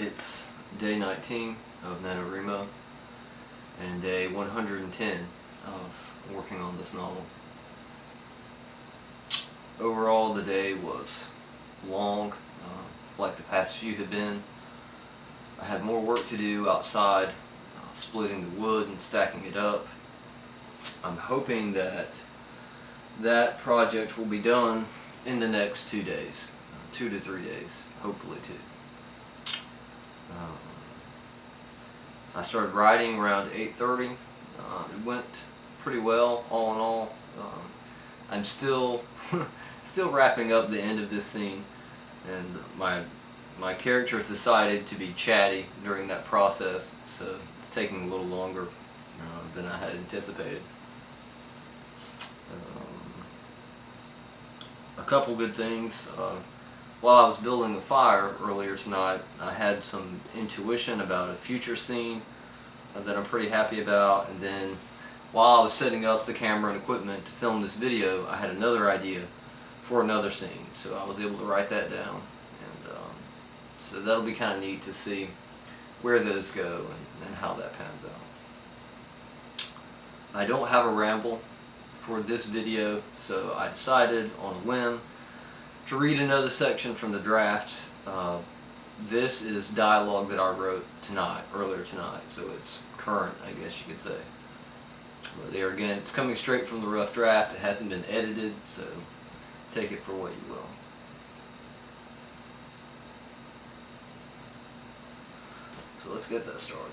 It's day 19 of NaNoWriMo and day 110 of working on this novel. Overall, the day was long, like the past few have been. I had more work to do outside, splitting the wood and stacking it up. I'm hoping that that project will be done in the next 2 days, 2 to 3 days, hopefully 2. I started writing around 8:30. It went pretty well, all in all. I'm still wrapping up the end of this scene, and my character has decided to be chatty during that process, so it's taking a little longer than I had anticipated. A couple good things. While I was building the fire earlier tonight, I had some intuition about a future scene that I'm pretty happy about, and then while I was setting up the camera and equipment to film this video, I had another idea for another scene, so I was able to write that down, and so that'll be kind of neat to see where those go and how that pans out. I don't have a ramble for this video, so I decided on a whim to read another section from the draft. This is dialogue that I wrote earlier tonight, so it's current, I guess you could say. But there again, it's coming straight from the rough draft. It hasn't been edited, so take it for what you will. So let's get that started.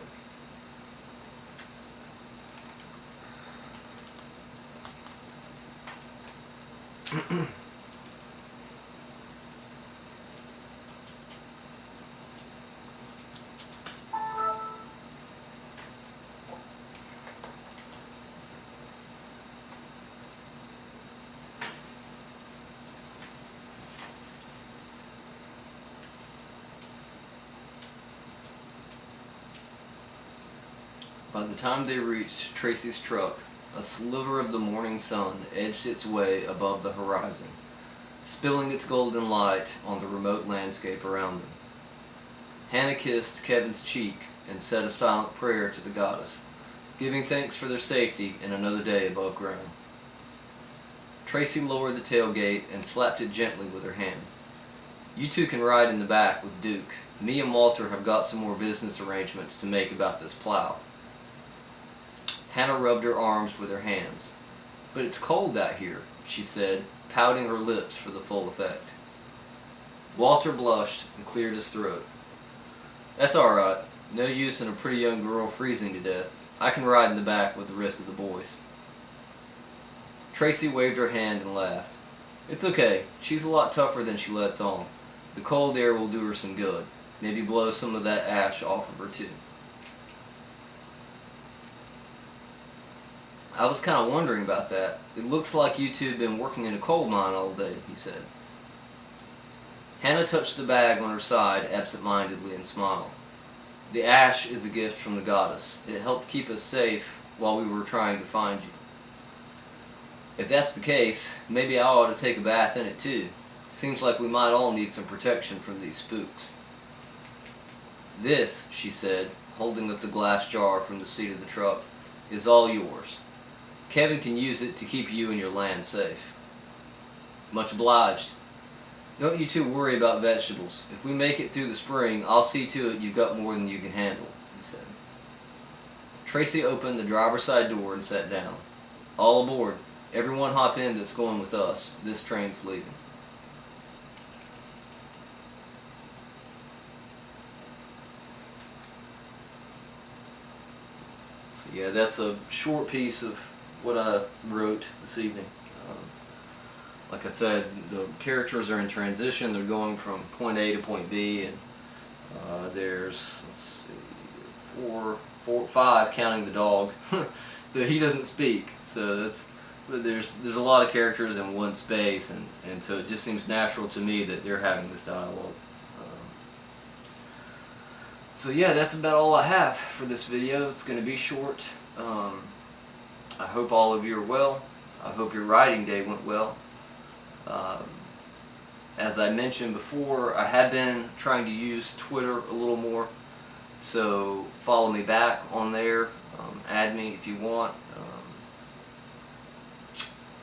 By the time they reached Tracy's truck, a sliver of the morning sun edged its way above the horizon, spilling its golden light on the remote landscape around them. Hannah kissed Kevin's cheek and said a silent prayer to the goddess, giving thanks for their safety in another day above ground. Tracy lowered the tailgate and slapped it gently with her hand. "You two can ride in the back with Duke. Me and Walter have got some more business arrangements to make about this plow." Hannah rubbed her arms with her hands. "But it's cold out here," she said, pouting her lips for the full effect. Walter blushed and cleared his throat. "That's all right. No use in a pretty young girl freezing to death. I can ride in the back with the rest of the boys." Tracy waved her hand and laughed. "It's okay. She's a lot tougher than she lets on. The cold air will do her some good. Maybe blow some of that ash off of her too." "I was kind of wondering about that. It looks like you two have been working in a coal mine all day," he said. Hannah touched the bag on her side absent-mindedly and smiled. "The ash is a gift from the goddess. It helped keep us safe while we were trying to find you." "If that's the case, maybe I ought to take a bath in it too. Seems like we might all need some protection from these spooks." "This," she said, holding up the glass jar from the seat of the truck, "is all yours. Kevin can use it to keep you and your land safe." "Much obliged. Don't you two worry about vegetables. If we make it through the spring, I'll see to it you've got more than you can handle," he said. Tracy opened the driver's side door and sat down. "All aboard. Everyone hop in that's going with us. This train's leaving." So yeah, that's a short piece of what I wrote this evening. Like I said, the characters are in transition. They're going from point A to point B, and there's, let's see, 5 counting the dog. He doesn't speak, so there's a lot of characters in one space, and so it just seems natural to me that they're having this dialogue. So yeah, that's about all I have for this video. It's going to be short. I hope all of you are well. I hope your writing day went well. As I mentioned before, I have been trying to use Twitter a little more, so follow me back on there. Add me if you want.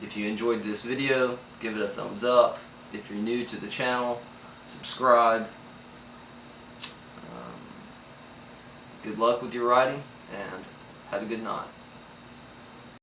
If you enjoyed this video, give it a thumbs up. If you're new to the channel, subscribe. Good luck with your writing, and have a good night.